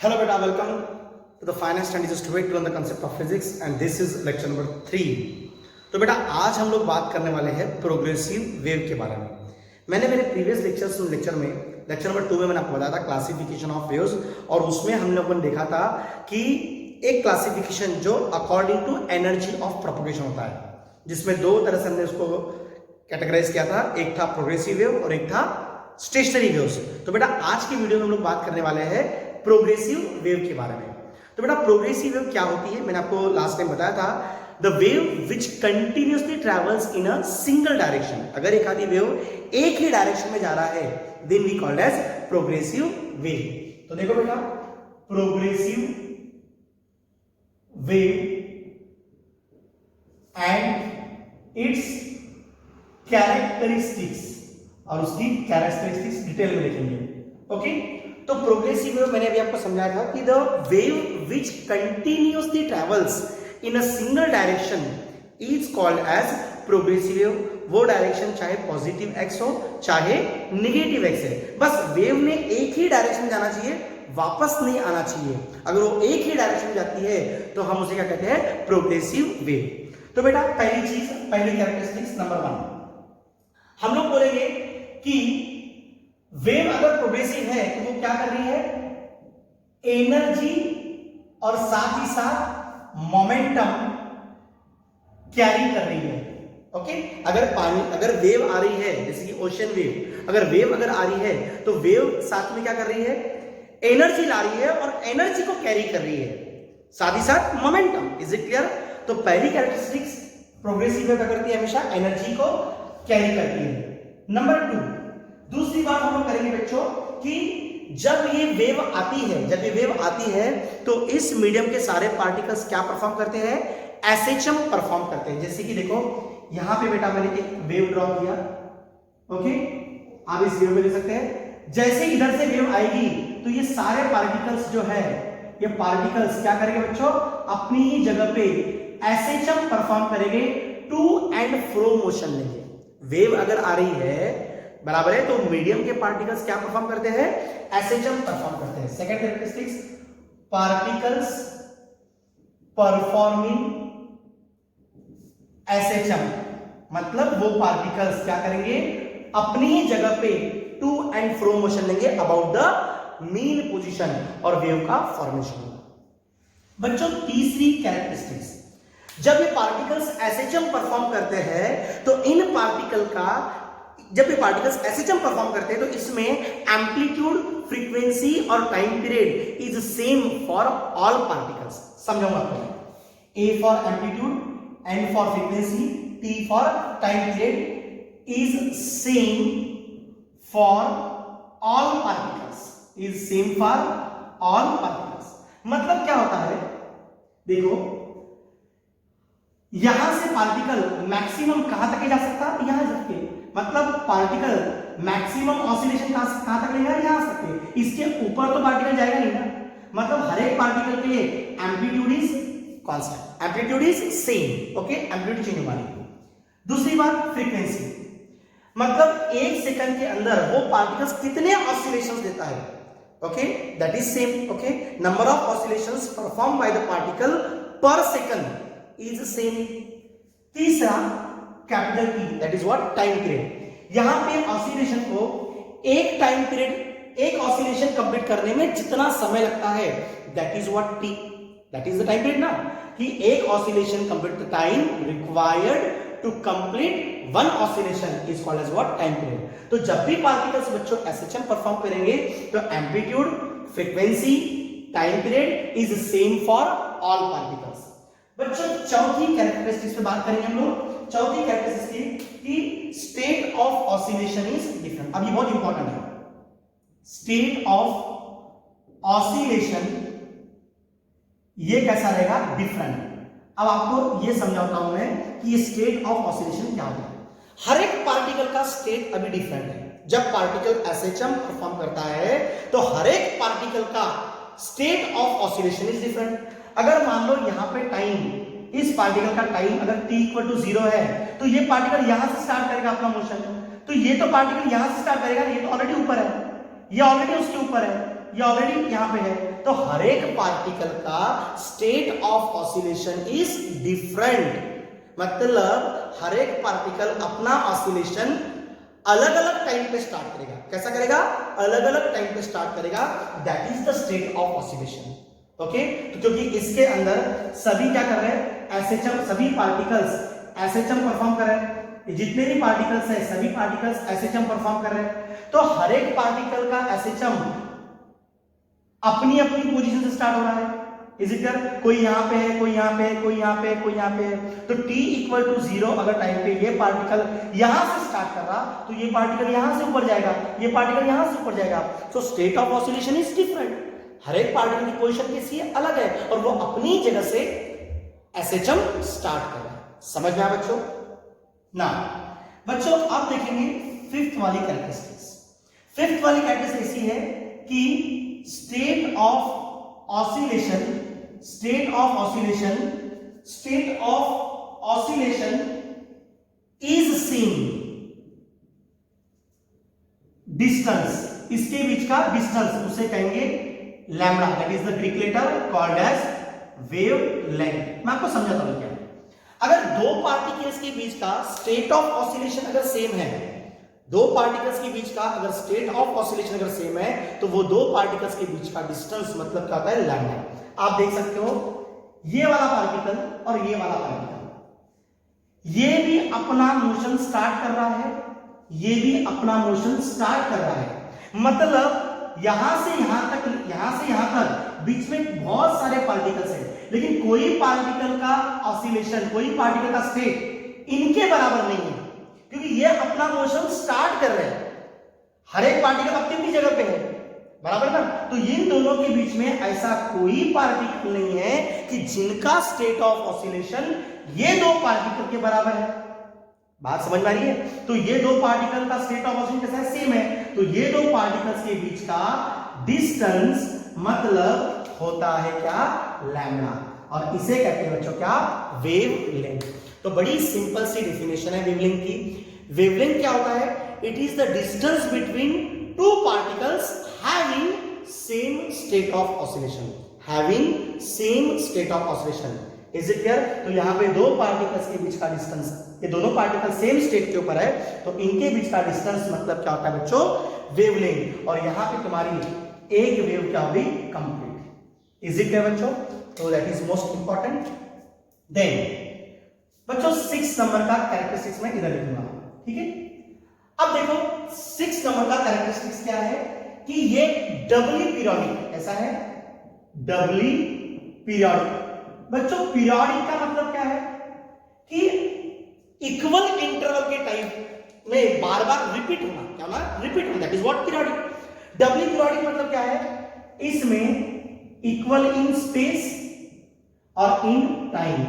Hello beta, welcome to the finance and just way to learn the concept of physics and this is lecture number 3। तो बेटा आज हम लोग बात करने वाले हैं प्रोग्रेसिव वेव के बारे में। मैंने मेरे प्रीवियस लेक्चर में लेक्चर नंबर 2 में मैंने आपको बताया था क्लासिफिकेशन ऑफ वेव्स और उसमें हम लोगों ने देखा था कि एक क्लासिफिकेशन जो according to energy of propagation होता है, जिसमें दो तरह से हमने उसको कैटेगराइज किया था, एक था प्रोग्रेसिव वेव और एक था स्टेशनरी वेव्स। तो बेटा आज की वीडियो में हम लोग बात करने वाले हैं प्रोग्रेसिव वेव के बारे में। तो बेटा प्रोग्रेसिव वेव क्या होती है, मैंने आपको लास्ट टाइम बताया था, the wave which continuously travels in a single direction. अगर एक आधी वेव एक ही डायरेक्शन में जा रहा है then we called as progressive wave. तो देखो बेटा progressive wave and its characteristics, और उसकी कैरेक्टरिस्टिक्स डिटेल में देखेंगे। ओके, तो प्रोग्रेसिव वेव मैंने अभी आपको समझाया था कि the wave which continuously travels in a single direction is called as progressive wave. वो डायरेक्शन चाहे पॉजिटिव एक्स हो चाहे निगेटिव एक्स है, बस वेव ने एक ही डायरेक्शन में जाना चाहिए, वापस नहीं आना चाहिए। अगर वो एक ही डायरेक्शन में जाती है तो हम उसे क्या कहते हैं, प्रोग्रेसिव वेव। तो बेटा पहली चीज, पहली कैरेक्टरिस्टिक्स नंबर 1 हम लोग बोलेंगे कि वेव अगर प्रोग्रेसिव है तो वो क्या कर रही है, एनर्जी और साथ ही साथ मोमेंटम कैरी कर रही है। ओके, अगर वेव आ रही है जैसे कि ओशन वेव, अगर वेव आ रही है तो वेव साथ में क्या कर रही है, एनर्जी ला रही है और एनर्जी को कैरी कर रही है, साथ ही साथ मोमेंटम। Is it clear? तो पहली कैरेक्टरिस्टिक्स प्रोग्रेसिव वेव क्या करती है, हमेशा एनर्जी को कैरी करती है। नंबर 2, दूसरी बात हम लोग करेंगे बच्चों कि जब ये वेव आती है तो इस मीडियम के सारे पार्टिकल्स क्या परफॉर्म करते हैं, एसएचएम परफॉर्म करते हैं। जैसे कि देखो यहां पे बेटा मैंने एक वेव ड्रॉ किया। ओके, आप इस वेव में देख सकते हैं, जैसे इधर से वेव आएगी तो ये सारे पार्टिकल्स जो है, ये पार्टिकल्स क्या करेंगे बच्चों, अपनी ही जगह पे एसएचएम परफॉर्म करेंगे, टू एंड फ्रो मोशन लेंगे। वेव अगर आ रही है बराबर है तो मीडियम के पार्टिकल्स क्या परफॉर्म करते हैं, एसएचएम परफॉर्म करते हैं। Second characteristics, particles performing SHM, मतलब वो पार्टिकल्स क्या करेंगे, अपनी ही जगह पे टू एंड फ्रो मोशन लेंगे अबाउट द मीन पोजीशन और वेव का फॉर्मेशन। बच्चों तीसरी कैरेक्टरिस्टिक्स, जब ये पार्टिकल्स एसएचएम परफॉर्म करते हैं तो जब ये पार्टिकल्स एसएचएम परफॉर्म करते हैं तो इसमें एम्पलीट्यूड, फ्रीक्वेंसी और time period is same for all particles. समझाऊंगा आपको, A for amplitude, N for frequency, T for time period is same for all particles, is same for all particles. मतलब क्या होता है, देखो यहां से पार्टिकल मैक्सिमम कहां तक जा सकता है, यहां तक के, मतलब पार्टिकल मैक्सिमम ऑसिलेशन कहां तक लेगा, यहां तक। इसके ऊपर तो पार्टिकल जाएगा नहीं ना, मतलब हर एक पार्टिकल के लिए amplitude is constant, amplitude is same. Okay, amplitude change होगा नहीं। दूसरी बात फ्रीक्वेंसी, मतलब एक सेकंड के अंदर वो पार्टिकल्स कितने ऑसिलेशंस देता है, okay, that is same. Okay, number of oscillations perform by the particle per second is same. तीसरा capital T, that is what, time period. यहां पे ऑसिलेशन को एक टाइम पीरियड, एक ऑसिलेशन कंप्लीट करने में जितना समय लगता है that is what T, that is the time period ना, कि एक oscillation complete the time required to complete one oscillation is called as what, time period. तो जब भी पार्टिकल्स बच्चों एसएचएम परफॉर्म करेंगे तो amplitude, frequency, time period is same for all particles. बच्चों चौथी कैरेक्टरिस्टिक्स पे बात करेंगे हम लोग। चौथी कैरेक्टरिस्टिक्स की state of oscillation is different. अब ये बहुत इंपॉर्टेंट है, स्टेट ऑफ ऑसिलेशन ये कैसा रहेगा, डिफरेंट। अब आपको ये समझाता हूं मैं कि ये स्टेट ऑफ ऑसिलेशन क्या होता है। हर एक पार्टिकल का स्टेट अभी डिफरेंट है। जब पार्टिकल एसएचएम परफॉर्म करता है तो हर एक पार्टिकल का state of oscillation is different. अगर मान लो यहां पे टाइम, इस पार्टिकल का टाइम अगर t = 0 है तो ये पार्टिकल यहां से स्टार्ट करेगा अपना मोशन, तो ये तो पार्टिकल यहां से स्टार्ट करेगा, ये तो ऑलरेडी ऊपर है, ये ऑलरेडी उसके ऊपर है, ये ऑलरेडी यहां पे है, तो हर एक पार्टिकल का state of oscillation is different. मतलब हर एक पार्टिकल अपना ऑसिलेशन अलग अलग टाइम पे स्टार्ट करेगा। कैसा करेगा? अलग अलग टाइम पे स्टार्ट करेगा। That is the state of oscillation. Okay, तो क्योंकि इसके अंदर सभी क्या कर रहे हैं? एसएचएम, सभी पार्टिकल्स एसएचएम परफॉर्म कर रहे हैं। जितने भी पार्टिकल्स हैं सभी पार्टिकल्स एसएचएम परफॉर्म कर रहे हैं। तो हर एक पार्टिकल का एसएचएम अपनी अपनी पोजीशन से स्टार्ट हो रहा है। Is it clear? कोई यहां पे है, कोई यहां पे है, कोई यहां पे है, कोई यहां पे है। तो t इक्वल टू 0 अगर टाइम पे ये पार्टिकल यहां से स्टार्ट कर रहा, तो ये पार्टिकल यहां से ऊपर जाएगा, ये पार्टिकल यहां से ऊपर जाएगा। So state of oscillation is different. हर एक पार्टिकल की पोजीशन कैसी है? अलग है, और वो अपनी जगह से एसएचएम स्टार्ट कर रहा है। समझ में आया बच्चों? ना बच्चों आप देखेंगे फिफ्थ वाली कैरेक्टरिस्टिक्स। फिफ्थ वाली कैरेक्टरिस्टिक्स ऐसी है कि state of oscillation is seen distance, इसके बीच का डिस्टेंस उसे कहेंगे lambda. That is the Greek letter called as wave length. मैं आपको समझाता हूं क्या। अगर दो पार्टिकल्स के बीच का स्टेट ऑफ ऑसिलेशन अगर सेम है, दो पार्टिकल्स के बीच का अगर स्टेट ऑफ ऑसिलेशन अगर सेम है, तो वो दो पार्टिकल्स के बीच का डिस्टेंस मतलब क्या होता है? लैम्डा। आप देख सकते हो ये वाला पार्टिकल और ये वाला पार्टिकल, ये भी अपना मोशन स्टार्ट कर रहा है, ये भी अपना मोशन स्टार्ट कर रहा है। मतलब यहां से यहां तक बीच में बहुत सारे पार्टिकल्स हैं, लेकिन कोई पार्टिकल का ऑसिलेशन, कोई पार्टिकल का स्टेट इनके बराबर नहीं है, क्योंकि ये अपना मोशन स्टार्ट कर रहे हैं। हर एक पार्टिकल अपनी अपनी जगह पे है, बराबर ना? तो इन दोनों के बीच में ऐसा कोई पार्टिकल नहीं है कि जिनका स्टेट ऑफ ऑसिलेशन ये दो पार्टिकल के बराबर है। बात समझ में आ रही है? तो ये दो पार्टिकल का स्टेट ऑफ ऑसिलेशन कैसा है? सेम है। तो ये दो पार्टिकल्स के बीच का डिस्टेंस मतलब होता है क्या? लैम्डा। और इसे कहते हैं बच्चों क्या? Wave length. तो बड़ी सिंपल सी डेफिनेशन है वेवलेंथ की। वेवलेंथ क्या होता है? It is the distance between two particles having same state of oscillation. Having same state of oscillation. Is it clear? तो यहां पे दो पार्टिकल्स के बीच का डिस्टेंस, ये दोनों पार्टिकल सेम स्टेट के ऊपर है, तो इनके बीच का डिस्टेंस मतलब क्या होता है बच्चों? वेवलेंथ। और यहां पे तुम्हारी एक वेव क्या होगी? कंप्लीट। इज इट क्लियर बच्चों? तो that is most important. Then बच्चों 6 नंबर का कैरेक्टरिस्टिक्स मैं इधर लिखूंगा, ठीक है? अब देखो 6 नंबर का कैरेक्टरिस्टिक्स क्या है कि ये डबली पीरियोडिक। ऐसा है डबली पीरियोडिक। बच्चों पीरियोडिक का मतलब क्या है कि इक्वल इंटरवल के टाइम में बार बार रिपीट होना। क्या ना? रिपीट होना। That is what periodic. Doubly periodic मतलब क्या है? इसमें इक्वल इन स्पेस और इन टाइम,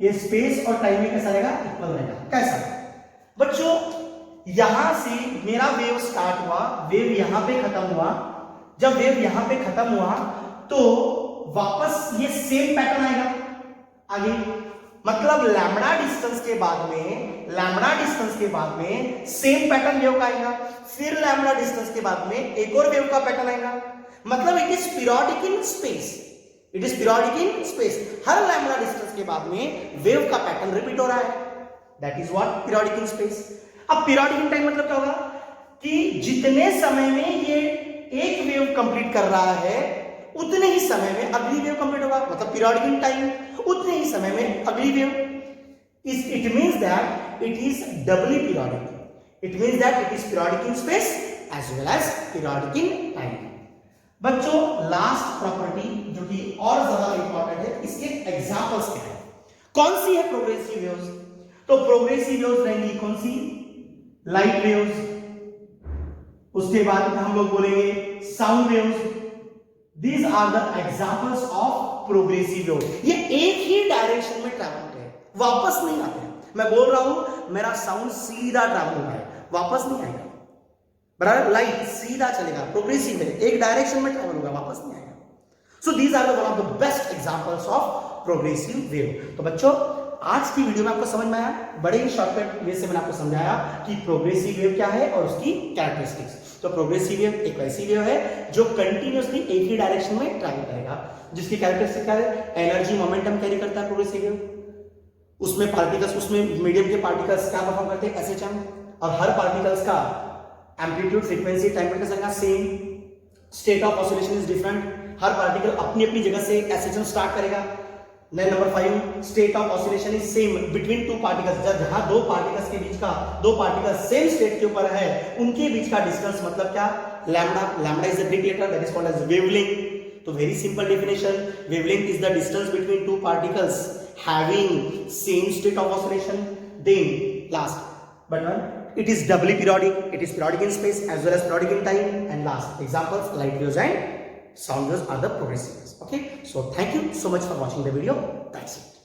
ये स्पेस और टाइम में कैसा रहेगा? इक्वल रहेगा। कैसा बच्चों? यहां से मेरा वेव स्टार्ट हुआ, वेव यहां पे खत्म हुआ। जब वेव यहां पे खत्म हुआ तो वापस ये सेम पैटर्न आएगा आगे। मतलब लैम्डा डिस्टेंस के बाद में सेम पैटर्न वेव का आएगा। फिर लैम्डा डिस्टेंस के बाद में एक और वेव का पैटर्न आएगा। मतलब it is periodic in space. It is periodic in space. Her lambda distance के बाद में वेव का पैटर्न रिपीट हो रहा है। That is what periodic in space. अब पीरियोडिक इन टाइम मतलब क्या होगा कि जितने समय में ये एक वेव कंप्लीट कर रहा है उतने ही समय में अगली वेव कंप्लीट होगा। मतलब पीरियोडिक इन टाइम, उतने ही समय में अगली wave. It means that it is doubly periodic. It means that it is periodic in space as well as periodic in time. बच्चों लास्ट प्रॉपर्टी जो कि और ज्यादा इंपॉर्टेंट है, इसके एग्जांपल्स क्या है? कौन सी है प्रोग्रेसिव वेव्स? तो प्रोग्रेसिव वेव्स रहेंगी कौन सी? लाइट वेव्स, उसके बाद हम लोग बोलेंगे sound waves. These are the examples of progressive wave. ये एक ही डायरेक्शन में ट्रैवल होते हैं, वापस नहीं आते हैं। मैं बोल रहा हूं मेरा साउंड सीधा ट्रैवल हो रहा है, वापस नहीं आएगा। बराबर? लाइट सीधा चलेगा, प्रोग्रेसिव है, एक डायरेक्शन में ट्रैवल होगा, वापस नहीं आएगा। So these are the one of the best examples of progressive wave. तो बच्चों आज की वीडियो में आपको समझ में आया, बड़े ही शॉर्टकट वे से मैंने आपको समझाया कि प्रोग्रेसिव वेव क्या है और उसकी कैरेक्टरिस्टिक्स। तो प्रोग्रेसिव वेव एक वैसी वेव है जो कंटिन्यूअसली एक ही डायरेक्शन में ट्रैवल करेगा, जिसकी कैरेक्टरिस्टिक क्या है, एनर्जी मोमेंटम कैरी करता है प्रोग्रेसिव वेव, उसमें पार्टिकल्स, उसमें मीडियम के पार्टिकल्स क्या परफॉर्म करते हैं, एसएचएम, और हर पार्टिकल्स का एम्पलीट्यूड, फ्रीक्वेंसी, टेम्परेचर का same, state of oscillation is different, her particle अपनी अपनी जगह से एसएचएम स्टार्ट करेगा। Number 5, state of oscillation is same between two particles, जहां दो पार्टिकल्स के बीच का, दो पार्टिकल्स सेम स्टेट के ऊपर है, उनके बीच का डिस्टेंस मतलब क्या, lambda. Lambda is the Greek letter that is called as wavelength. तो very simple definition, wavelength is the distance between two particles having same state of oscillation. Then last but one, it is doubly periodic, it is periodic in space as well as periodic in time. And last examples, light waves and sound waves are the progressive waves. Okay, so thank you so much for watching the video. That's it.